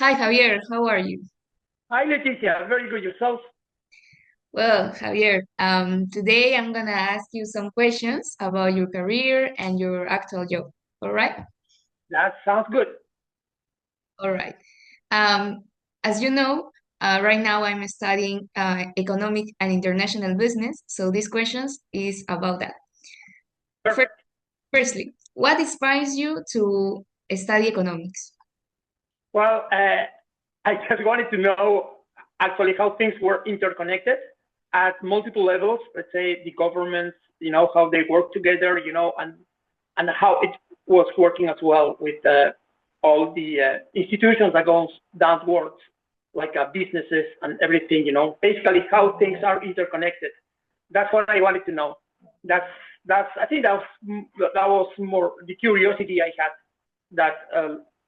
Hi Javier, how are you? Hi, Leticia. Very good. Yourself? Well, Javier, today I'm gonna ask you some questions about your career and your actual job. All right? That sounds good. All right. Um, as you know, right now I'm studying economic and international business, so these questions is about that. Fir- Perfect. Firstly, what inspires you to study economics? Well, I just wanted to know actually how things were interconnected at multiple levels. Let's say the governments, how they work together, and how it was working as well with all the institutions that goes downwards, like businesses and everything. Basically how things are interconnected. That's what I wanted to know. That's I think that was more the curiosity I had that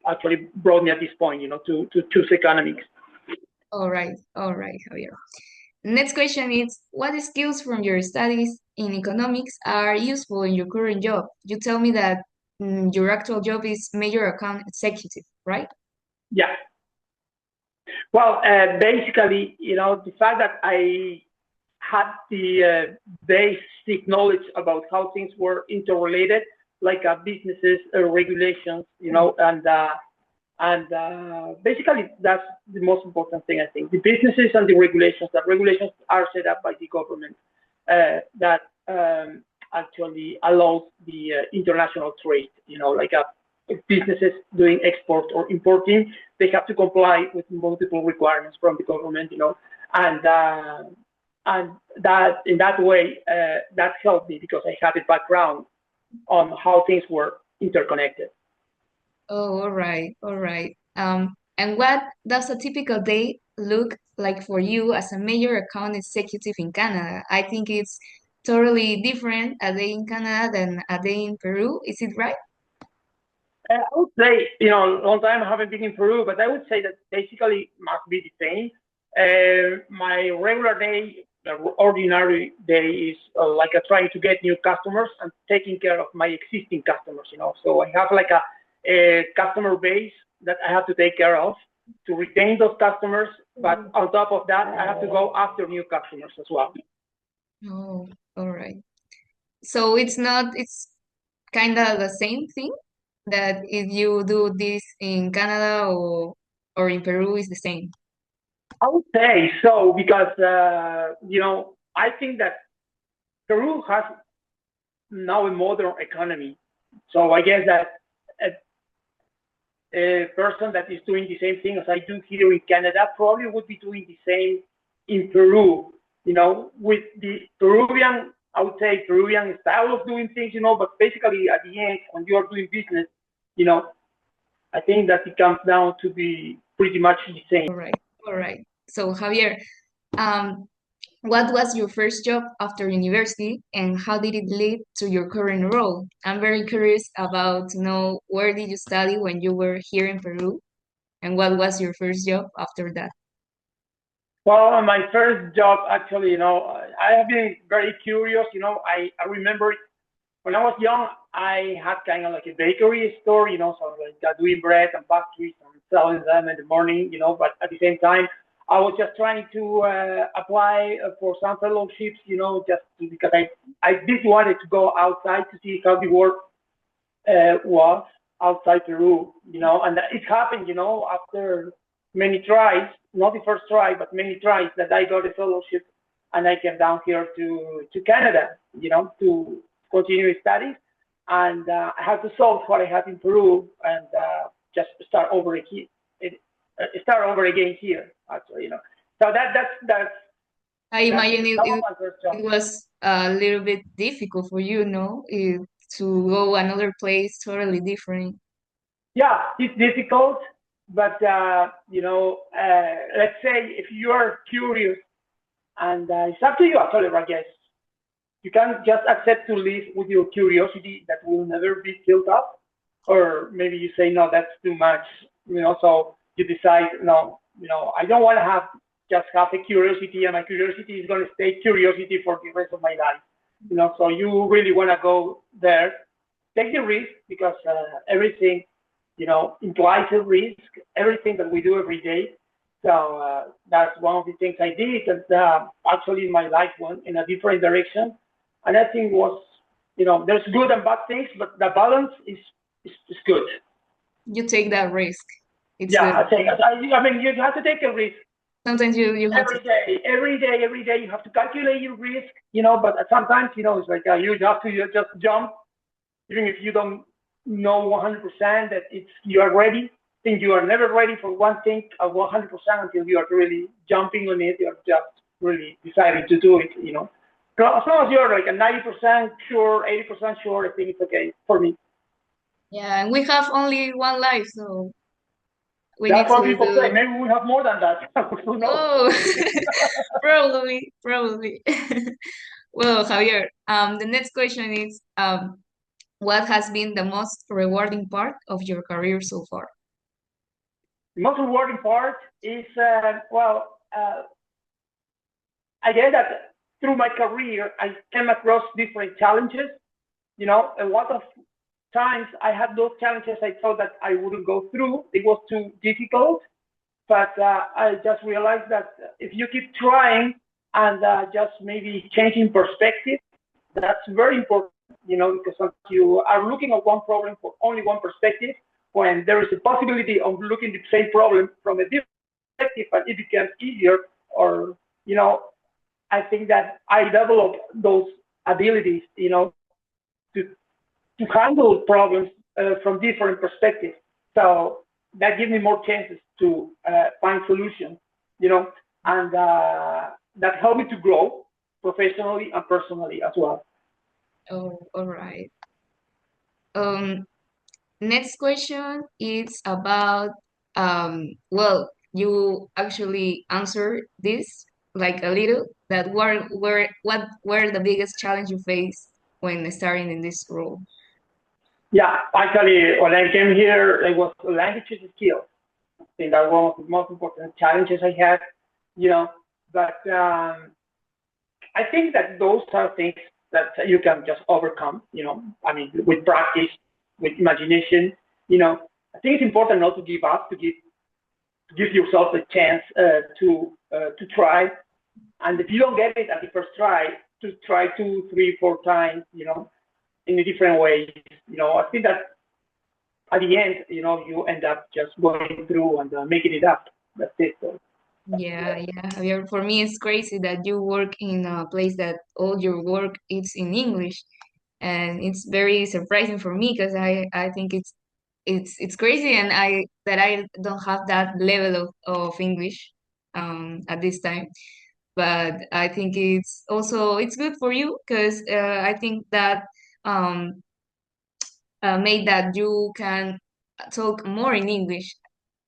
actually brought me at this point, to choose economics. All right, Javier. Next question is, what skills from your studies in economics are useful in your current job? You tell me that your actual job is major account executive, right? Yeah. Well, basically, the fact that I had the basic knowledge about how things were interrelated, like businesses, regulations, and basically that's the most important thing I think. The businesses and the regulations. That regulations are set up by the government that actually allows the international trade. Like businesses doing export or importing, they have to comply with multiple requirements from the government. And that in that way that helped me because I had a background on how things were interconnected. Oh, all right, all right. And what does a typical day look like for you as a major account executive in Canada? I think it's totally different a day in Canada than a day in Peru. Is it right? I would say, a long time I haven't been in Peru, but I would say that basically must be the same. My regular day, ordinary day is like trying to get new customers and taking care of my existing customers, So I have like a customer base that I have to take care of to retain those customers. But on top of that, I have to go after new customers as well. Oh, all right. So it's not, it's kind of the same thing that if you do this in Canada or in Peru is the same. I would say so because, I think that Peru has now a modern economy. So I guess that a person that is doing the same thing as I do here in Canada probably would be doing the same in Peru, with the Peruvian, I would say Peruvian style of doing things, but basically at the end, when you are doing business, you know, I think that it comes down to be pretty much the same. All right. All right. So Javier, um, what was your first job after university and how did it lead to your current role? I'm very curious about to know where did you study when you were here in Peru and what was your first job after that? Well, my first job, actually, I have been very curious. I remember when I was young, I had kind of like a bakery store, so like doing bread and pastries and selling them in the morning, but at the same time, I was just trying to apply for some fellowships, because I did wanted to go outside to see how the work was outside Peru, and it happened, after many tries, not the first try, but many tries that I got a fellowship and I came down here to Canada, to continue studies. And I had to solve what I had in Peru and just start over again here, actually, So I imagine that was my first job. it was a little bit difficult for you, no? To go another place totally different. Yeah, it's difficult, but let's say if you are curious, and it's up to you actually, I guess. You can just accept to live with your curiosity that will never be filled up, or maybe you say no, that's too much, so you decide no, I don't want to just have a curiosity, and my curiosity is going to stay curiosity for the rest of my life, so you really want to go there, take the risk because everything implies a risk, everything that we do every day. So that's one of the things I did, and actually my life went in a different direction. And I think was, there's good and bad things, but the balance is good. You take that risk. It's Yeah, good. I think, I mean, you have to take a risk Sometimes you have to. every day, every day, every day. You have to calculate your risk, but sometimes, it's like you have to just jump, even if you don't know 100% that you are ready. I think you are never ready for one thing 100% until you are really jumping on it. You're just really deciding to do it. So as long as you're like a 90% sure, 80% sure, I think it's okay for me. Yeah, and we have only one life, so we need That's what to people say. do. Maybe we have more than that. Who knows? Oh, probably, probably. Well, Javier, the next question is, what has been the most rewarding part of your career so far? The most rewarding part is, I guess that through my career, I came across different challenges. A lot of times I had those challenges I thought that I wouldn't go through. It was too difficult. But I just realized that if you keep trying and just maybe changing perspective, that's very important, because sometimes you are looking at one problem for only one perspective, when there is a possibility of looking at the same problem from a different perspective, and it becomes easier. Or, I think that I developed those abilities, to handle problems from different perspectives. So that gives me more chances to find solutions, you know, and that helped me to grow professionally and personally as well. Oh, all right. Um, Next question is about, well, you actually answered this like a little, that what were the biggest challenge you faced when starting in this role? Yeah, actually, when I came here, it was language skills. I think that one of the most important challenges I had, you know. But I think that those are things that you can just overcome, I mean, with practice, with imagination, you know. I think it's important not to give up, to give yourself a chance to try. And if you don't get it at the first try, to try two, three, four times, in a different ways. I think that at the end, you end up just going through and making it up. That's it. So, Yeah, yeah, Javier. For me, it's crazy that you work in a place that all your work is in English, and it's very surprising for me because I think it's crazy, and I don't have that level of English at this time. But I think it's good for you because I think that um made that you can talk more in English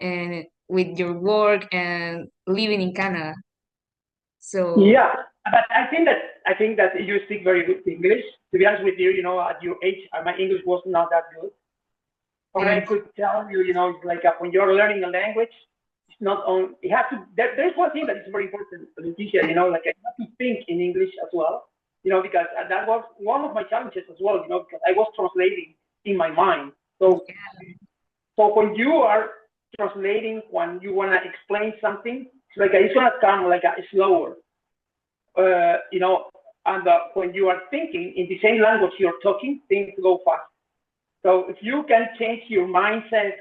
and with your work and living in Canada. So yeah, but I think that you speak very good English. To be honest with you, at your age, my English was not that good. What I thank could tell you, it's like when you're learning a language, it's not on. You have to. There's one thing that is very important, Leticia. Like I have to think in English as well. Because that was one of my challenges as well. Because I was translating in my mind. So when you are translating, when you want to explain something, it's gonna come like slower. You know, and when you are thinking in the same language you're talking, things go fast. So if you can change your mindset,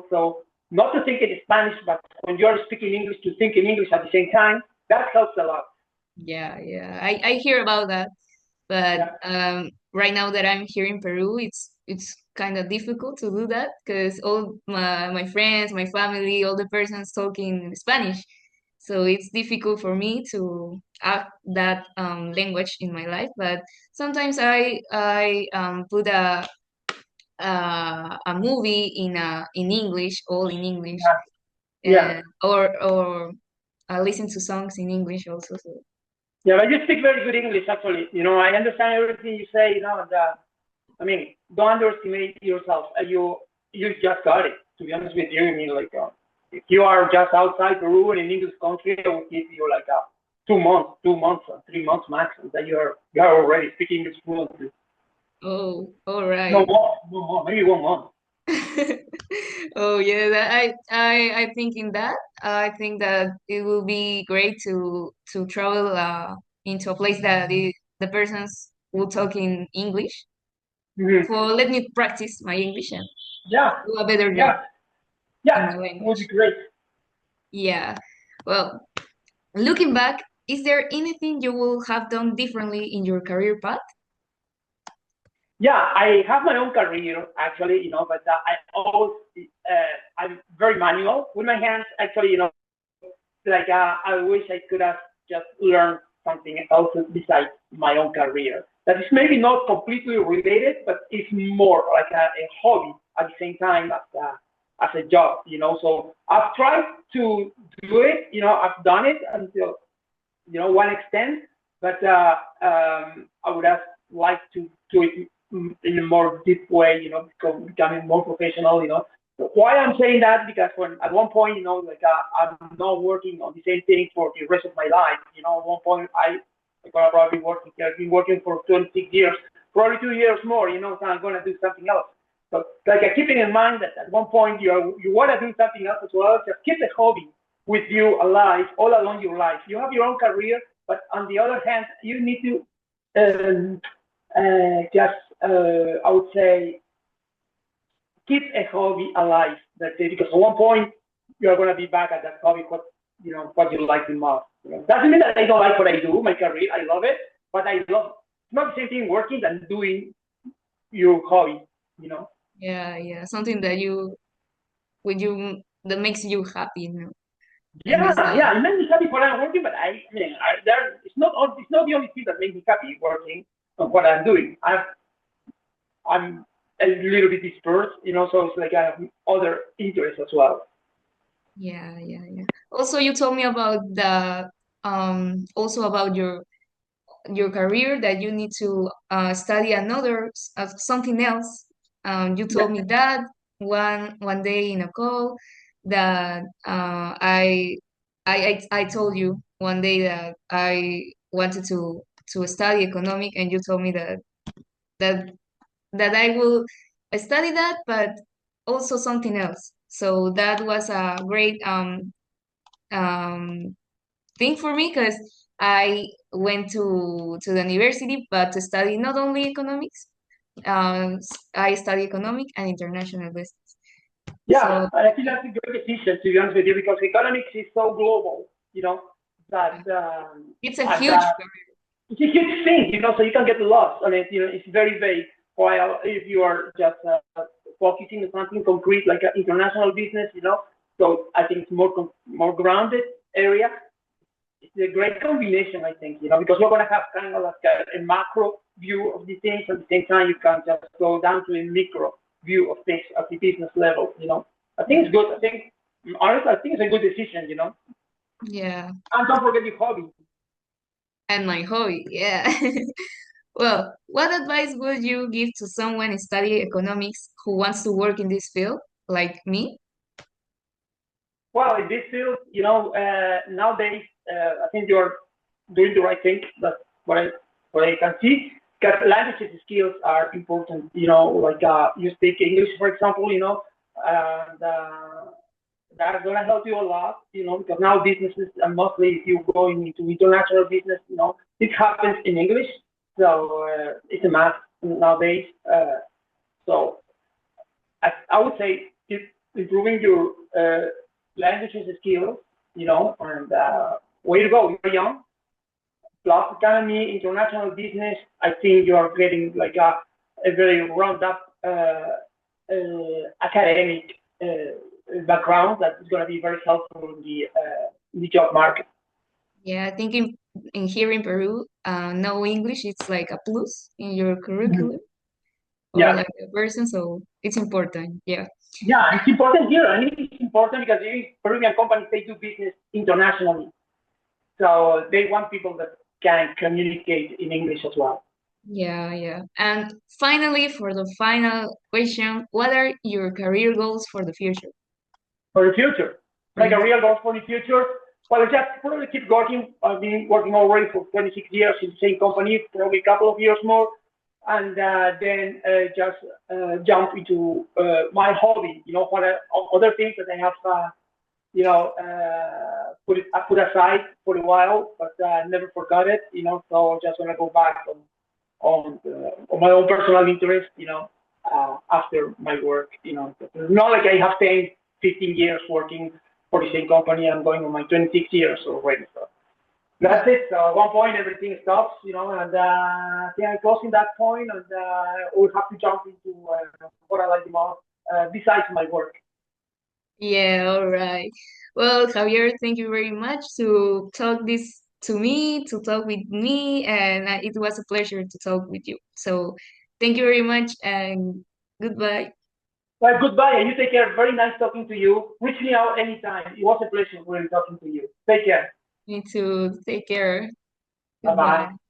so not to think in Spanish, but when you're speaking English, to think in English at the same time, that helps a lot. yeah, yeah. I hear about that, but Yeah, right now that I'm here in Peru, it's kind of difficult to do that because all my friends, my family, all the persons talking Spanish, so it's difficult for me to act that language in my life. But sometimes I put a movie in English, all in English, yeah, yeah, and or listen to songs in English also. So yeah. But you speak very good English, actually. I understand everything you say. And I mean, don't underestimate yourself. You just got it. To be honest with you, I mean, like, if you are just outside Peru in an English country, I would give you like 2 months, 3 months max, and then you are already speaking English fluently. oh, all No right. more, no more, maybe 1 month. Oh yeah, I think in that I think that it will be great to travel into a place that the persons will talk in English. Mhm. For let me practice my English and Yeah, do a better job yeah, in yeah. my Would be language. great. Yeah. Well, looking back, is there anything you will have done differently in your career path? Yeah, I have my own career actually, but I always I'm very manual with my hands. Actually, like I wish I could have just learned something else besides my own career. That is maybe not completely related, but it's more like a hobby at the same time as a job. So I've tried to do it. I've done it until one extent, but I would have liked to do it in a more deep way, becoming more professional. Why I'm saying that, because when at one point, like I'm not working on the same thing for the rest of my life. At one point I gonna probably working. I've been working for 26 years, probably 2 years more. So I'm gonna do something else. So like keeping in mind that at one point you want to do something else as well, just keep the hobby with you alive all along your life. You have your own career, but on the other hand, you need to um, just, I would say, keep a hobby alive. That's it. Because at one point, you're going to be back at that hobby, what you like the most. Doesn't mean that I don't like what I do, my career. I love it, but I love it's not the same thing working than doing your hobby. You know. Yeah, yeah, something that that makes you happy, and Yeah, it's the yeah, it makes me happy when I'm working, but it's not the only thing that makes me happy working on what I'm doing. I'm a little bit dispersed, so it's like I have other interests as well. yeah, yeah, yeah. Also, you told me about the also about your career that you need to study another something else. You Yeah, told me that one day in a call that I told you one day that I wanted to study economic, and you told me that that I will study that, but also something else. So that was a great um thing for me because I went to the university, but to study not only economics. I study economic and international business. yeah, So and I think that's a great decision, to be honest with you, because economics is so global, that it's a and huge it's a huge thing, so you can get lost on it. It's very vague. While if you are just focusing on something concrete like international business, so I think it's more grounded area. It's a great combination, I think, because you're going to have kind of like a macro view of the things. At the same time, you can just go down to a micro view of things at the business level. I think yeah, it's good. Honestly, I think it's a good decision. yeah, And don't forget your hobby. and my hobby, yeah. Well, what advice would you give to someone studying economics who wants to work in this field, like me? Well, in this field, nowadays, I think you're doing the right thing. That's what I can see. Because language skills are important. Like you speak English, for example. And that's gonna help you a lot. Because now businesses, and mostly if you're going into international business, it happens in English. So it's a must nowadays. So I would say keep improving your languages skills, and way to go. You're young. Plus economy, international business. I think you are getting like a very round up academic background that is going to be very helpful in the job market. Yeah, I think in here in Peru, no English, it's like a plus in your Mhm. curriculum or Yeah, like a person, so it's important. Yeah. yeah, it's important here. I mean, it's important because Peruvian companies, they do business internationally, so they want people that can communicate in English as well. Yeah, yeah. And finally, for the final question, what are your career goals for the future? For the future. For Like the a real goal for the future. Well, I just probably keep working. I've been working already for 26 years in the same company, probably a couple of years more. and then just jump into my hobby. You know, what other things that I have, put aside for a while, but never forgot it. You know, so just want to go back on my own personal interest. You know, after my work. You know, it's not like I have 10, 15 years working for the same company. I'm going on my 26 years already. So that's it. So at one point, everything stops, you know, and yeah, I closing that point, and we'll have to jump into what I like the most besides my work. Yeah, all right. Well, Javier, thank you very much to talk this to me, to talk with me, and it was a pleasure to talk with you. So, thank you very much and goodbye. Well, goodbye, and you take care. Very nice talking to you. Reach me out anytime. It was a pleasure really talking to you. Take care. Me too. Take care. Bye bye. Goodbye.